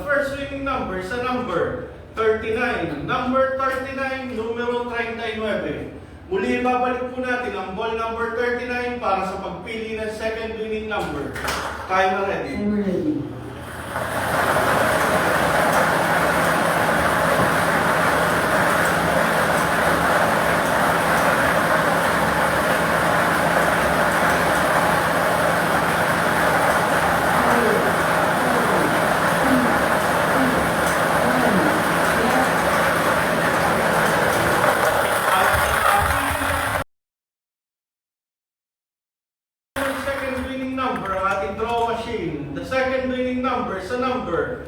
first winning number sa number 39. Number 39, numero 39. Muli babalik po natin ang ball number 39 para sa pagpili ng second winning number. Timer ready. Timer ready. Number ang ating draw machine. The second winning number sa number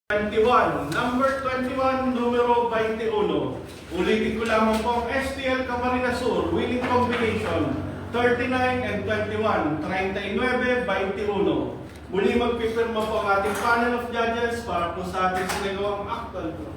21. Number 21, numero 21. Ulitin ko lamang po ang STL Camarines Sur winning combination 39 and 21. 39, 21. Muli magpipirma po ang ating panel of judges para po sa ating sinagawang actual draw.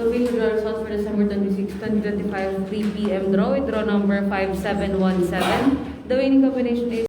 The winning draw results for December 26, 2025, 3 p.m. draw with draw number 5717. The winning combination is